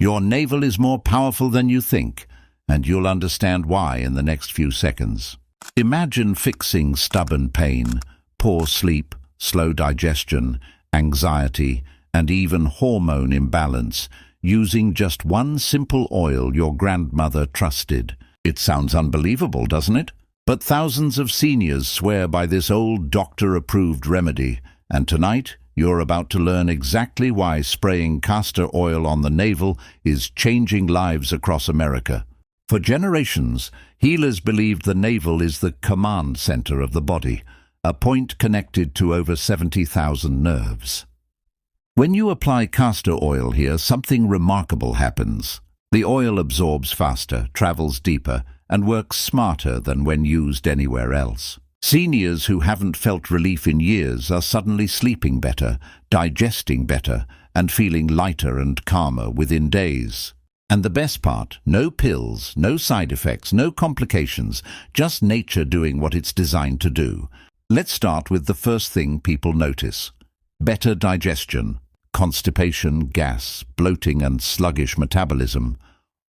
Your navel is more powerful than you think, and you'll understand why in the next few seconds. Imagine fixing stubborn pain, poor sleep, slow digestion, anxiety, and even hormone imbalance using just one simple oil your grandmother trusted. It sounds unbelievable, doesn't it? But thousands of seniors swear by this old doctor-approved remedy, and tonight you're about to learn exactly why spraying castor oil on the navel is changing lives across America. For generations, healers believed the navel is the command center of the body, a point connected to over 70,000 nerves. When you apply castor oil here, something remarkable happens. The oil absorbs faster, travels deeper, and works smarter than when used anywhere else. Seniors who haven't felt relief in years are suddenly sleeping better, digesting better, and feeling lighter and calmer within days. And the best part, no pills, no side effects, no complications, just nature doing what it's designed to do. Let's start with the first thing people notice. Better digestion, constipation, gas, bloating, and sluggish metabolism.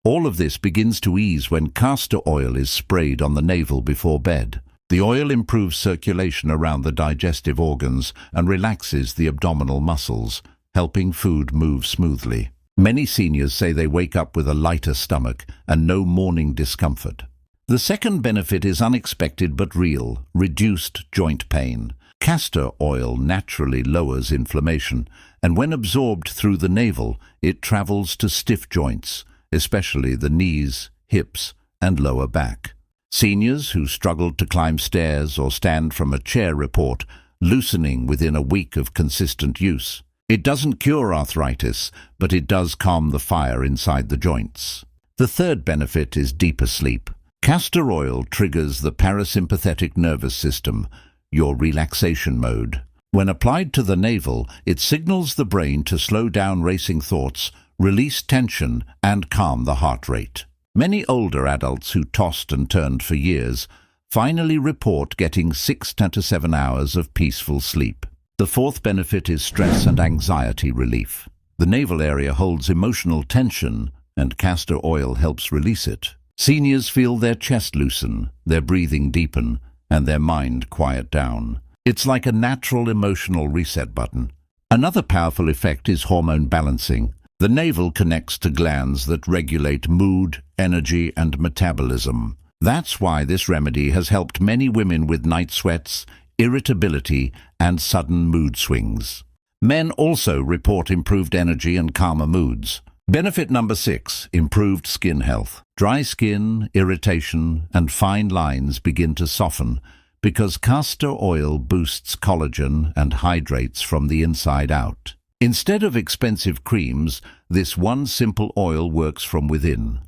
All of this begins to ease when castor oil is sprayed on the navel before bed. The oil improves circulation around the digestive organs and relaxes the abdominal muscles, helping food move smoothly. Many seniors say they wake up with a lighter stomach and no morning discomfort. The second benefit is unexpected but real: reduced joint pain. Castor oil naturally lowers inflammation, and when absorbed through the navel, it travels to stiff joints, especially the knees, hips, and lower back. Seniors who struggled to climb stairs or stand from a chair report loosening within a week of consistent use. It doesn't cure arthritis, but it does calm the fire inside the joints. The third benefit is deeper sleep. Castor oil triggers the parasympathetic nervous system, your relaxation mode. When applied to the navel, it signals the brain to slow down racing thoughts, release tension, and calm the heart rate. Many older adults who tossed and turned for years finally report getting 6 to 7 hours of peaceful sleep. The fourth benefit is stress and anxiety relief. The navel area holds emotional tension, and castor oil helps release it. Seniors feel their chest loosen, their breathing deepen, and their mind quiet down. It's like a natural emotional reset button. Another powerful effect is hormone balancing. The navel connects to glands that regulate mood, energy, and metabolism. That's why this remedy has helped many women with night sweats, irritability, and sudden mood swings. Men also report improved energy and calmer moods. Benefit number 6, improved skin health. Dry skin, irritation, and fine lines begin to soften because castor oil boosts collagen and hydrates from the inside out. Instead of expensive creams, this one simple oil works from within.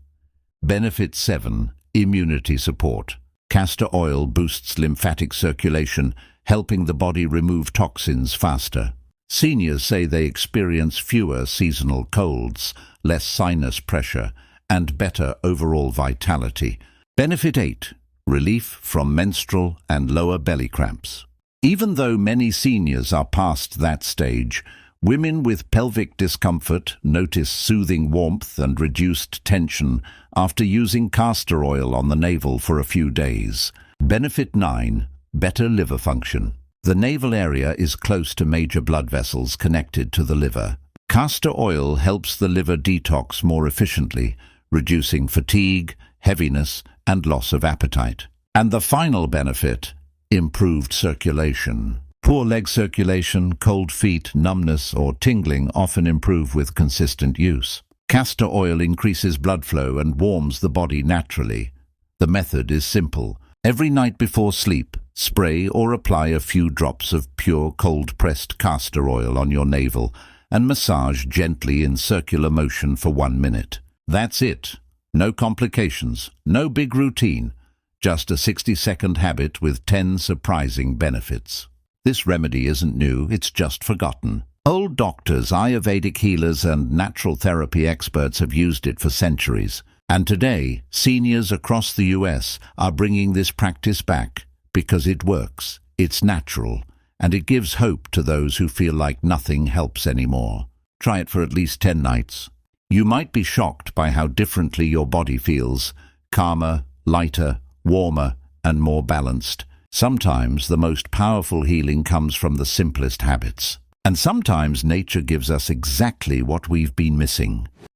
Benefit 7, immunity support. Castor oil boosts lymphatic circulation, helping the body remove toxins faster. Seniors say they experience fewer seasonal colds, less sinus pressure, and better overall vitality. Benefit 8, relief from menstrual and lower belly cramps. Even though many seniors are past that stage, women with pelvic discomfort notice soothing warmth and reduced tension after using castor oil on the navel for a few days. Benefit 9, better liver function. The navel area is close to major blood vessels connected to the liver. Castor oil helps the liver detox more efficiently, reducing fatigue, heaviness, and loss of appetite. And the final benefit, improved circulation. Poor leg circulation, cold feet, numbness, or tingling often improve with consistent use. Castor oil increases blood flow and warms the body naturally. The method is simple. Every night before sleep, spray or apply a few drops of pure cold-pressed castor oil on your navel and massage gently in circular motion for 1 minute. That's it. No complications, no big routine, just a 60-second habit with 10 surprising benefits. This remedy isn't new, it's just forgotten. Old doctors, Ayurvedic healers, and natural therapy experts have used it for centuries. And today, seniors across the US are bringing this practice back because it works, it's natural, and it gives hope to those who feel like nothing helps anymore. Try it for at least 10 nights. You might be shocked by how differently your body feels, calmer, lighter, warmer, and more balanced. Sometimes the most powerful healing comes from the simplest habits. And sometimes nature gives us exactly what we've been missing.